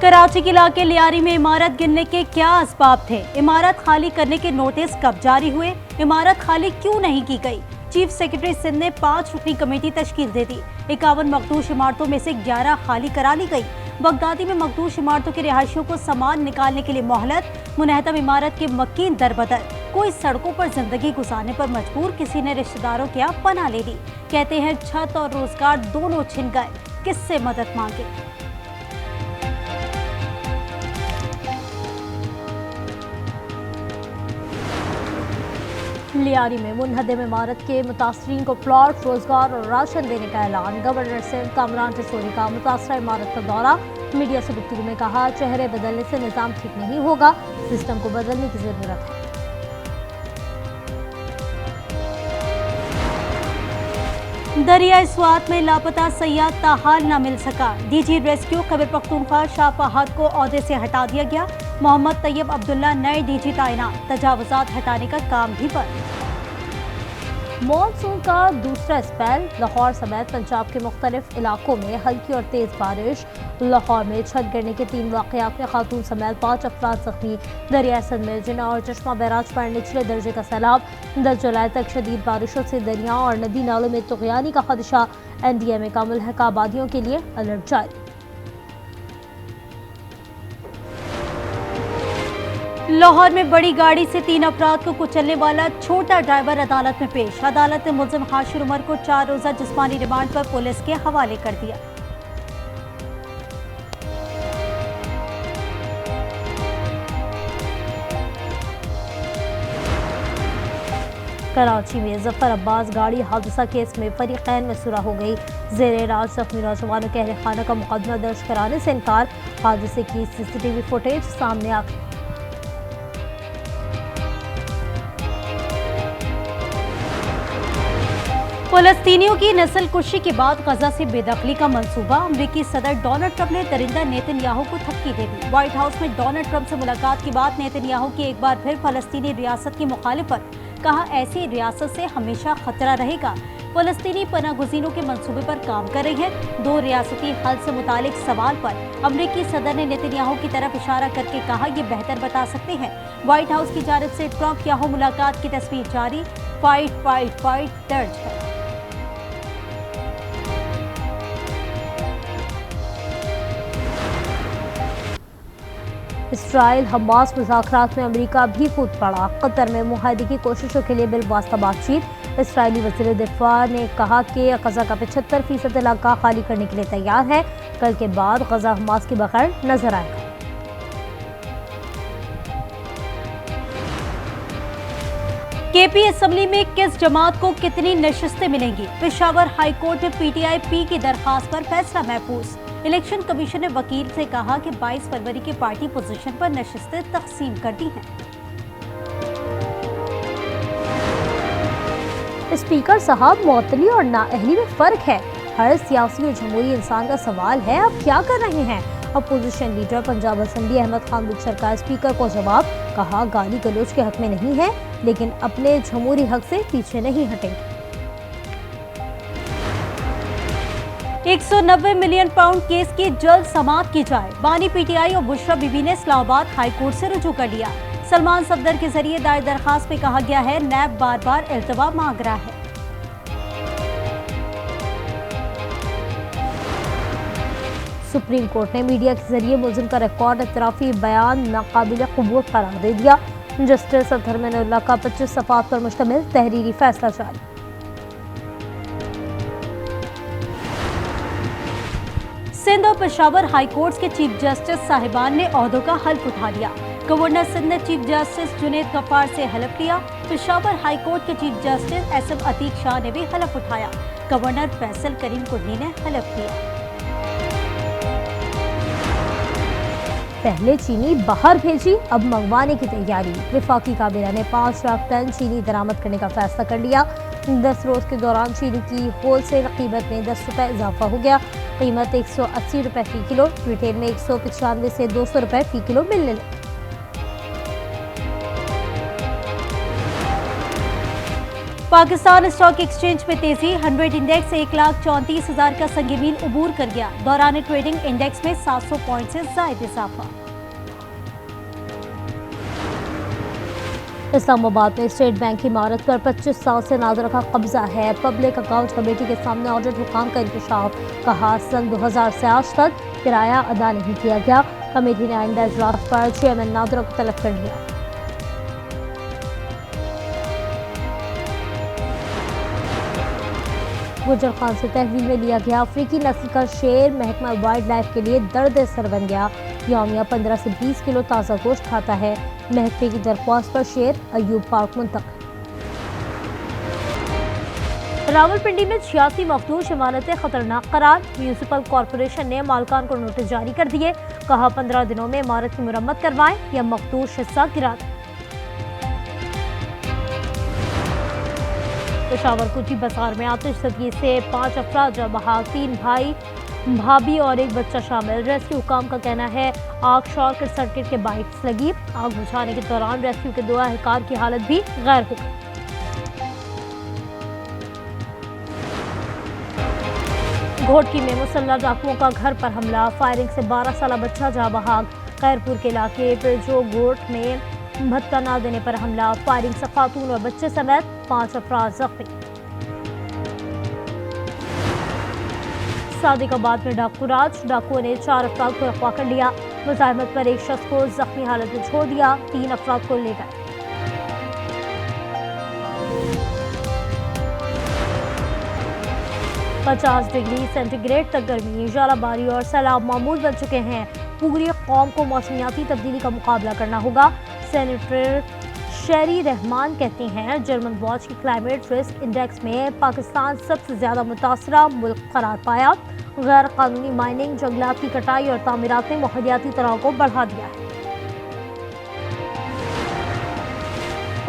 कराची के इलाके लियारी में इमारत गिरने के क्या असबाब थे? इमारत खाली करने के नोटिस कब जारी हुए? इमारत खाली क्यों नहीं की गई? चीफ सेक्रेटरी सिंध ने 5 रुकनी कमेटी तश्कील दे दी। 51 मखदूश इमारतों में से 11 खाली करा ली गई। बगदादी में मखदूश इमारतों के रिहायशियों को सामान निकालने के लिए मोहलत। मुनहदम इमारत के मकीन दरबदर। कोई सड़कों पर जिंदगी गुजारने पर मजबूर, किसी ने रिश्तेदारों के यहाँ पनाह ले ली। कहते हैं छत और रोजगार दोनों छिन गए, किससे मदद मांगे? लियारी में मुनहदम इमारत के मुतासरीन को प्लॉट, रोजगार और राशन देने का ऐलान। गवर्नर सिंध कामरान टिसोरी का मुतासरा इमारत का दौरा। मीडिया से गुफ्तगू में कहा, चेहरे बदलने से निज़ाम ठीक नहीं होगा, सिस्टम को बदलने की जरूरत है। दरिया स्वात में लापता सयाद ताहाल न मिल सका। डीजी रेस्क्यू खैबर पख्तूनख्वा शाह फहद को ओहदे से हटा दिया गया। मोहम्मद तैयब अब्दुल्ला नए डीजी तैनात। तजावुजात हटाने का काम भी बंद। मॉनसून का दूसरा स्पेल। लाहौर समेत पंजाब के मुख्तलिफ इलाकों में हल्की और तेज बारिश। लाहौर में छत गिरने के 3 वाक़यात में खातून समेत 5 अफराद जख्मी। दरिया सिंध में जिना और चश्मा बैराज पर निचले दर्जे का सैलाब। 10 जुलाई तक शदीद बारिशों से दरिया और नदी नालों में तुग़यानी का खदशा। NDMA का मुल्हका आबादियों के लिए अलर्ट जारी। लाहौर में बड़ी गाड़ी से 3 अफराद को कुचलने वाला छोटा ड्राइवर अदालत में पेश। अदालत ने मुल्जिम हाशिर उमर को 4 रोज़ा जिस्मानी रिमांड पर पुलिस के हवाले कर दिया। कराची में जफर अब्बास गाड़ी हादसा केस में फरीकैन में सुलह हो गई। ज़ेरे राज जख्मी नौजवानों के अहल खाना का मुकदमा दर्ज कराने से इनकार। हादसे की CCTV फुटेज सामने आ गई। फ़लस्तीनियों की नस्ल कुशी के बाद गजा से बेदखली का मंसूबा। अमरीकी सदर डोनाल्ड ट्रंप ने दरिंदा नेतन्याहू को धमकी दे दी। व्हाइट हाउस में डोनाल्ड ट्रंप से मुलाकात के बाद नेतन्याहू की एक बार फिर फ़लस्तीनी रियासत की मुखालिफत। कहा, ऐसी रियासत से हमेशा खतरा रहेगा। फ़लस्तीनी पनाहगज़ीनों के मंसूबे पर काम कर रही है। 2 रियासती हल से मुतालिक सवाल पर अमरीकी सदर ने नेतन्याहू की तरफ इशारा करके कहा, ये बेहतर बता सकते हैं। व्हाइट हाउस की जानिब से ट्रंप याहू मुलाकात की तस्वीर जारी। फाइट फाइट फाइट दर्ज है। इसराइल हमास मुज़ाकरात में अमेरिका भी कूद पड़ा। कतर में मुआहदे की कोशिशों के लिए बिलवास्ता बातचीत। इसराइली वज़ीर दिफा ने कहा कि गजा का 75% इलाका खाली करने के लिए तैयार है। कल के बाद गजा हमास के बगैर नजर आएगा। केपी असम्बली में किस जमात को कितनी नशिस्तें मिलेंगी? पेशावर हाई कोर्ट में PTI-P की दरखास्त पर फैसला महफूज। इलेक्शन कमीशन ने वकील से कहा कि 22 फरवरी के पार्टी पोजीशन पर नशिस्तें तकसीम कर दी हैं। स्पीकर साहब, मुअत्तली और नाअहली में फर्क है। हर सियासी और जमहूरी इंसान का सवाल है, आप क्या कर रहे हैं? Opposition leader Punjab assembly Ahmad Khan Bhachar का स्पीकर को जवाब। कहा, गाली गलौज के हक में नहीं है, लेकिन अपने जमहूरी हक से पीछे नहीं हटेंगे। 190 मिलियन पाउंड केस की जल्द समाअत की जाए। बानी PTI और बुशरा बीबी ने इस्लामाबाद हाई कोर्ट से रुजू कर लिया। सलमान सफदर के जरिए दायर दरखास्त में कहा गया है, नैब बार बार इल्तवा मांग रहा है। सुप्रीम कोर्ट ने मीडिया के जरिए मुल्जिम का रिकॉर्ड इतराफी बयान नाकाबिल कबूल करार दे दिया। जस्टिस अतहर मनउल्लाह का 25 सफ़ात पर मुश्तमिल तहरीरी फैसला जारी। सिंध और पेशावर हाई कोर्ट के चीफ जस्टिस साहिबान ने ओहदों का हल्फ उठा लिया। गवर्नर सिंध ने चीफ जस्टिस जुनेद गफ्फार से हलफ लिया। पेशावर हाई कोर्ट के chief justice SM Atiq Shah ने भी हलफ उठाया। गवर्नर फैसल करीम कुर्नी ने हलफ लिया। पहले चीनी बाहर भेजी, अब मंगवाने की तैयारी। वफाकी काबीना ने 5 लाख टन चीनी दरामद करने का फैसला कर लिया। 10 रोज के दौरान चीनी की होलसेल कीमत में 10 रुपए इजाफा हो गया। कीमत 180 रुपए फी किलो, रिटेल में 195 से 200 रुपए फी किलो मिलने लगी। पाकिस्तान स्टॉक एक्सचेंज में तेजी, 100 इंडेक्स 1,34,000 का संग मील उबूर कर गया। दौरान ट्रेडिंग इंडेक्स में 700 पॉइंट से ज्यादा इजाफा। इस्लामाबाद में स्टेट बैंक की इमारत पर 25 साल से नाजरा का कब्जा है। पब्लिक अकाउंट कमेटी के सामने ऑडिट हुकाम का इंकशाफ, कहा सन 2000 से आज तक किराया अदा नहीं किया गया। कमेटी ने आइंदा इजलास पर चेयरमैन नादरा को तलब कर लिया। गुजर खान से तहवील में लिया गया अफ्रीकी नस्ल का शेर महकमा वाइल्ड लाइफ के लिए दर्द सर बन गया। यौमिया 15 से 20 किलो ताज़ा गोश्त खाता है। महकमे की दरख्वास्त पर शेर अयूब पार्क मुंतकिल। रावलपिंडी में 86 मखदूश इमारतें खतरनाक करार, म्यूनिसिपल कॉरपोरेशन ने मालकान को नोटिस जारी कर दिए। कहा 15 दिनों में इमारत की मुरम्मत करवाएं या मखदूश हिस्सा गिरा दें। पेशावर कुची बाजार में आतिशज़दी से 5 अफराद जाँ बहक, 3 भाई भाभी और एक बच्चा शामिल। रेस्क्यू हुकाम का कहना है आग शॉर्ट सर्किट के बाइट्स लगी। आग बुझाने के दौरान रेस्क्यू के 2 एहलकार की हालत भी गैर हो गई। घोटकी में मुसल्लह डाकुओं का घर पर हमला, फायरिंग से 12 साल बच्चा जाँ बहक। खैरपुर के इलाके पिरजो गोट में भत्ता न देने पर हमला, फायरिंग से खातून और बच्चे समेत 5 अफराद जख्मी। सादिकाबाद में डाकू राज, डाकुओं ने 4 अफराद को अगवा कर लिया। मुजाहिमत पर एक शख्स को जख्मी हालत में छोड़ दिया, 3 अफराद को ले गए। पचास डिग्री सेंटीग्रेड तक गर्मी, जालाबारी और सैलाब मामूल बन चुके हैं। पूरी कौम को मौसमियाती तब्दीली का मुकाबला करना होगा। सेनेटर शेरी रहमान कहते हैं जर्मन वॉच की क्लाइमेट रिस्क इंडेक्स में पाकिस्तान सबसे ज्यादा मुतासरा मुल्क करार पाया। गैर कानूनी माइनिंग, जंगलात की कटाई और तामीरात ने माहौलियाती तनाव को बढ़ा दिया है।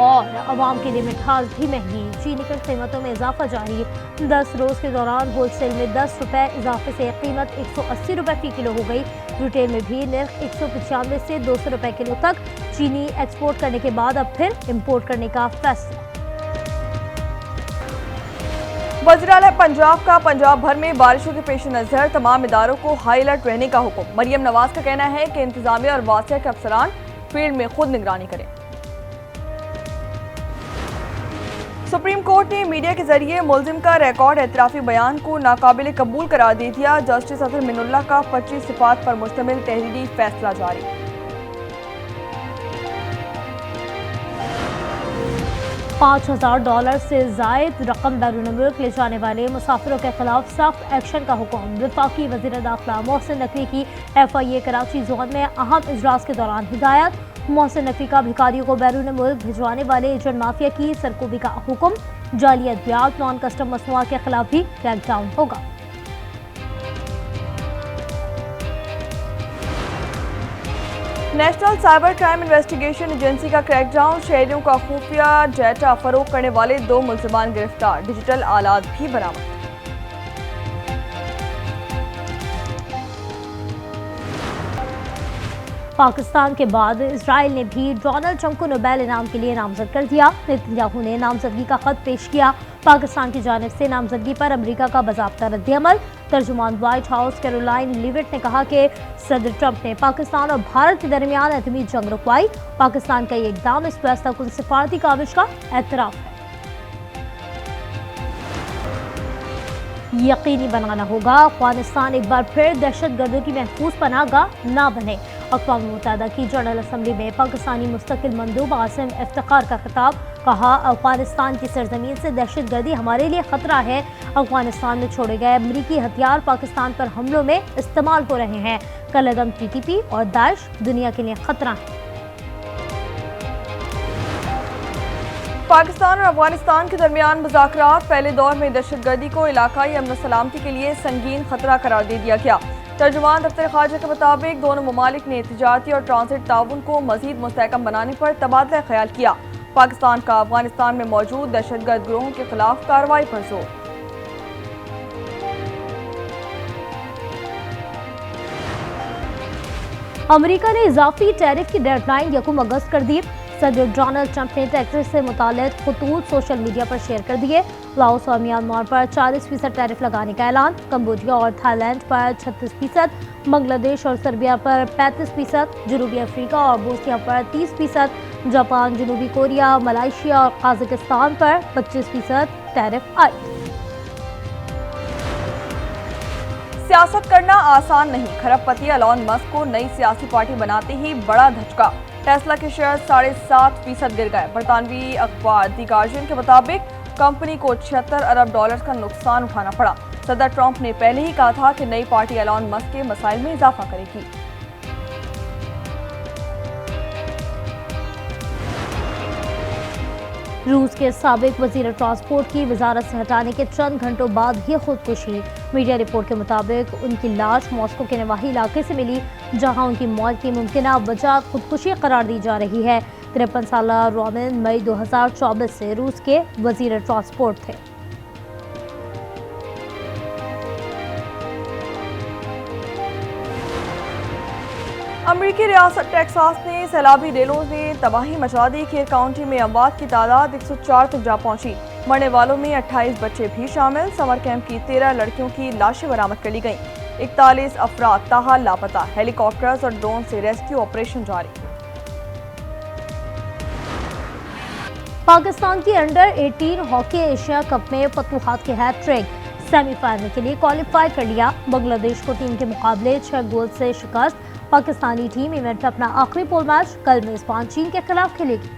और आवाम के लिए मिठास भी महंगी, चीनी की कीमतों में इजाफा जारी। 10 रोज के दौरान होलसेल में 10 रुपए इजाफे से कीमत 180 रुपए फी किलो हो गई। रिटेल में भी निर्ख 195 से 200 रुपए किलो तक। चीनी एक्सपोर्ट करने के बाद अब फिर इंपोर्ट करने का फैसला। वज़ीर-ए-आला पंजाब का पंजाब भर में बारिशों के पेश नज़र तमाम इदारों को हाई अलर्ट रहने का हुक्म। मरियम नवाज का कहना है कि इंतजामिया और वासिया के अफसरान फील्ड में खुद निगरानी करें। सुप्रीम कोर्ट ने मीडिया के जरिए मुलजिम का रिकॉर्ड एतराफी बयान को नाकाबिल कबूल करार दे दिया। जस्टिस अजहर मिनुल्लाह का 25 सिफात पर मुश्तमिल तहरीरी फैसला जारी। $5,000 से जायद रकम बैरून मुल्क ले जाने वाले मुसाफिरों के खिलाफ सख्त एक्शन का हुक्म। वफाकी वज़ीर दाखिला मोहसिन नकवी की FIA कराची जोन में अहम इजलास के दौरान हिदायत। मोहसिन नकवी का भिखारियों को बैरून मुल्क भिजवाने वाले एजेंट माफिया की सरकोबी का हुक्म। जाली अद्वियात, नॉन कस्टम मसनूआत के खिलाफ भी क्रैकडाउन होगा। National cyber crime investigation agency का क्रैकडाउन, शहरियों का खुफिया डेटा फरोख्त करने वाले 2 मुल्जिमान गिरफ्तार, डिजिटल आलात भी बरामद। पाकिस्तान के बाद इजराइल ने भी डोनाल्ड ट्रंप को नोबेल इनाम के लिए नामजद कर दिया। नेतन्याहू ने नामजदगी का खत पेश किया। पाकिस्तान की जानिब से नामजदगी पर अमेरिका का बाज़ाब्ता रद्द-ए-अमल। तर्जुमान व्हाइट हाउस कैरोलाइन लीविट ने कहा कि सदर ट्रंप ने पाकिस्तान और भारत के दरमियान एटमी जंग रुकवाई। पाकिस्तान का ये इकदाम इस फैसला कुन सिफारती काविश का एतराफ़ है। यकीनी बनाना होगा अफगानिस्तान एक बार फिर दहशतगर्दों की महफूज पनाहगाह ना बने। अक़वाम मुत्तहिदा की जनरल असम्बली में पाकिस्तानी मुस्तकिल मंदूब आसिम इफ्तिखार का खिताब। कहा अफगानिस्तान की सरजमीन से दहशतगर्दी हमारे लिए खतरा है। अफगानिस्तान में छोड़े गए अमरीकी हथियार पाकिस्तान पर हमलों में इस्तेमाल हो रहे हैं। कलअदम TTP और दाइश दुनिया के लिए खतरा है। पाकिस्तान और अफगानिस्तान के दरमियान मुज़ाकरात पहले दौर में दहशतगर्दी को इलाकाई अमन सलामती के लिए संगीन खतरा करार दे दिया गया। तर्जुमान दफ्तर खारजा के मुताबिक दोनों ममालिक ने तिजारती और ट्रांसिट ताउन को मजीद मुस्तहकम बनाने पर तबादला ख्याल किया। पाकिस्तान का अफगानिस्तान में मौजूद दहशतगर्द ग्रोहों के खिलाफ कार्रवाई पर जोर। अमेरिका ने इजाफी टैरिफ की डेडलाइन 1 अगस्त कर दी। सदर डोनाल्ड ट्रंप ने टैक्सेस से मुतालिक खतूत सोशल मीडिया पर शेयर कर दिए। लाओस और म्यांमार पर 40% टैरिफ लगाने का ऐलान। कंबोडिया और थाईलैंड पर 36%, बांग्लादेश और सर्बिया पर 35%, जनूबी अफ्रीका और बोस्निया पर 30%, जापान, जनूबी कोरिया, मलेशिया और कजाकिस्तान पर 25% टैरिफ आए। सियासत करना आसान नहीं, खरबपति एलॉन मस्क को नई सियासी पार्टी बनाते ही बड़ा धचका। टेस्ला के शेयर 7.5% गिर गए। बरतानवी अखबार दी गार्जियन के मुताबिक कंपनी को $76 अरब का नुकसान उठाना पड़ा। सदर ट्रंप ने पहले ही कहा था कि नई पार्टी एलॉन मस्क के मसाइल में इजाफा करेगी। रूस के साबिक वजीर ट्रांसपोर्ट की वजारत से हटाने के चंद घंटों बाद ही खुदकुशी। मीडिया रिपोर्ट के मुताबिक उनकी लाश मॉस्को के नवाही इलाके से मिली, जहां उनकी मौत की मुमकिन वजह खुदकुशी करार दी जा रही है। 53 साल रोमन मई 2024 से रूस के वजीर ट्रांसपोर्ट थे। अमरीकी रियासत टेक्सास में सैलाबी रेलों ने तबाही मचा दी। केर काउंटी में अमवात की तादाद 104 तक जा पहुंची। मरने वालों में 28 बच्चे भी शामिल। समर कैंप की 13 लड़कियों की लाशें बरामद कर ली गईं। 41 अफराद ताहाल लापता। हेलीकॉप्टर्स और ड्रोन से रेस्क्यू ऑपरेशन जारी। पाकिस्तान की अंडर 18 हॉकी एशिया कप में फतूहात के हैट्रिक, सेमीफाइनल के लिए क्वालिफाई कर लिया। बांग्लादेश को टीम के मुकाबले 6 गोल से शिकस्त। पाकिस्तानी टीम इवेंट में अपना आखिरी पोल मैच कल मेजबान चीन के खिलाफ खेलेगी।